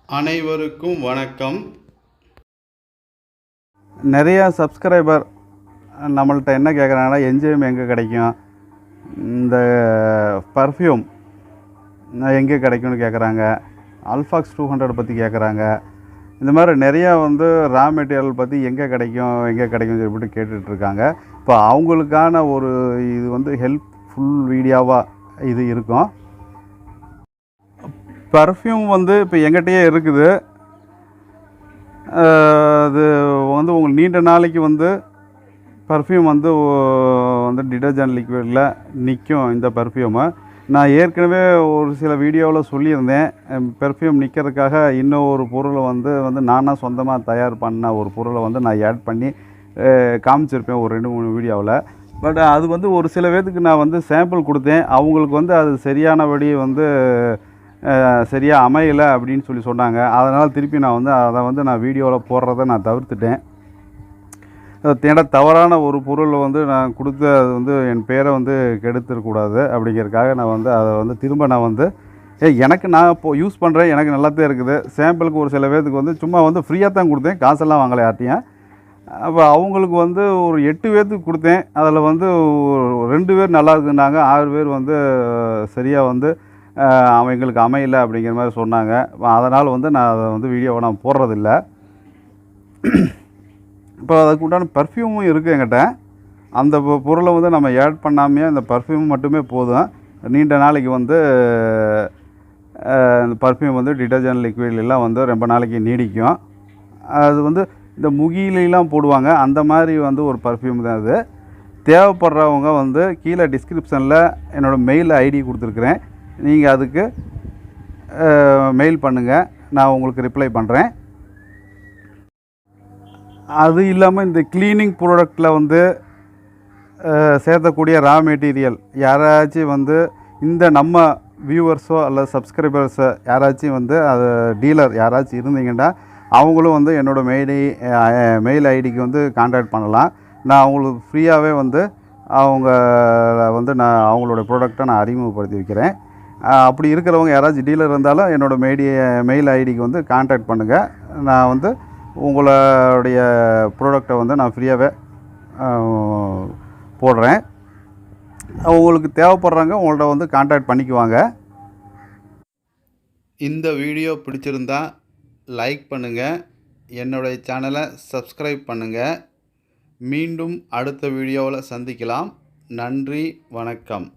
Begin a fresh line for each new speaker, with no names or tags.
அனைவருக்கும் வணக்கம்.
நிறைய சப்ஸ்கிரைபர் நம்மள்ட்ட என்ன கேட்குறாங்கன்னா, என்ஜிஎம் எங்கே கிடைக்கும், இந்த பர்ஃப்யூம் எங்கே கிடைக்கும்னு கேட்குறாங்க, அல்ஃபாக்ஸ் 200 பற்றி கேட்குறாங்க. இந்த மாதிரி நிறையா ரா மெட்டீரியல் பற்றி எங்கே கிடைக்கும்னு சொல்லிட்டு கேட்டுட்ருக்காங்க. இப்போ அவங்களுக்கான ஒரு இது ஹெல்ப்ஃபுல் வீடியோவாக இது இருக்கும். பர்ஃப்யூம் இப்போ எங்கிட்டயே இருக்குது. அது உங்களுக்கு நீண்ட நாளைக்கு பர்ஃப்யூம் டிடர்ஜென்ட் லிக்விடில் நிற்கும். இந்த பர்ஃப்யூமை நான் ஏற்கனவே ஒரு சில வீடியோவில் சொல்லியிருந்தேன். பெர்ஃப்யூம் நிற்கிறதுக்காக இன்னும் ஒரு பொருளை நானாக சொந்தமாக தயார் பண்ண ஒரு பொருளை நான் ஆட் பண்ணி காமிச்சிருப்பேன் ஒரு 2-3 வீடியோவில். பட் அது ஒரு சில பேருக்கு நான் சாம்பிள் கொடுத்தேன். அவங்களுக்கு அது சரியானபடி சரியாக அமையலை அப்படின்னு சொன்னாங்க. அதனால் திருப்பி நான் அதை நான் வீடியோவில் போடுறதை நான் தவிர்த்துட்டேன். ஏன்னா தவறான ஒரு பொருளை நான் கொடுத்து அது என் பேரை கெடுத்துடக்கூடாது அப்படிங்கிறதுக்காக நான் அதை திரும்ப நான் எனக்கு நான் இப்போது யூஸ் பண்ணுறேன், எனக்கு நல்லாத்தான் இருக்குது. சாம்பிளுக்கு ஒரு சில பேருக்கு சும்மா ஃப்ரீயாக தான் கொடுத்தேன், காசெல்லாம் வாங்கலை யார்ட்டையும். அப்போ அவங்களுக்கு ஒரு 8 பேர்த்துக்கு கொடுத்தேன். அதில் 2 பேர் நல்லா இருக்குன்னாங்க, 6 பேர் சரியாக அவங்களுக்கு அமையலை அப்படிங்கிற மாதிரி சொன்னாங்க. அதனால் நான் அதை வீடியோவை நான் போடுறதில்ல. இப்போ அதுக்கு உண்டான பர்ஃப்யூமும் இருக்குது என்கிட்ட. அந்த பொருளை நம்ம ஆட் பண்ணாமையே இந்த பர்ஃப்யூம் மட்டுமே போதும். நீண்ட நாளைக்கு இந்த பர்ஃப்யூம் டிடர்ஜென்ட் லிக்விட்லாம் ரொம்ப நாளைக்கு நீடிக்கும். அது இந்த முகிலெலாம் போடுவாங்க, அந்த மாதிரி ஒரு பர்ஃப்யூம் தான் அது. தேவைப்படுறவங்க கீழே டிஸ்கிரிப்ஷனில் என்னோடய மெயில் ஐடி கொடுத்துருக்குறேன். நீங்கள் அதுக்கு மெயில் பண்ணுங்கள், நான் உங்களுக்கு ரிப்ளை பண்ணுறேன். அது இல்லாமல் இந்த க்ளீனிங் ப்ராடக்டில் சேர்த்தக்கூடிய ரா மெட்டீரியல் யாராச்சும் இந்த நம்ம வியூவர்ஸோ அல்லது சப்ஸ்கிரைபர்ஸோ யாராச்சும் அது டீலர் யாராச்சும் இருந்தீங்கன்னா அவங்களும் என்னோடய மெயில் ஐடிக்கு கான்டாக்ட் பண்ணலாம். நான் அவங்களுக்கு ஃப்ரீயாகவே அவங்க நான் அவங்களோட ப்ராடக்டை நான் அறிமுகப்படுத்தி வைக்கிறேன். அப்படி இருக்கிறவங்க யாராச்சும் டீலர் இருந்தாலும் என்னோடய மெயில் ஐடிக்கு கான்டாக்ட் பண்ணுங்கள். நான் உங்களுடைய ப்ராடக்டை நான் ஃப்ரீயாகவே போடுறேன். உங்களுக்கு தேவைப்படுறாங்க உங்கள்கிட்ட கான்டாக்ட் பண்ணிக்குவாங்க.
இந்த வீடியோ பிடிச்சிருந்தா லைக் பண்ணுங்கள், என்னுடைய சேனலை சப்ஸ்கிரைப் பண்ணுங்கள். மீண்டும் அடுத்த வீடியோவில் சந்திக்கலாம். நன்றி, வணக்கம்.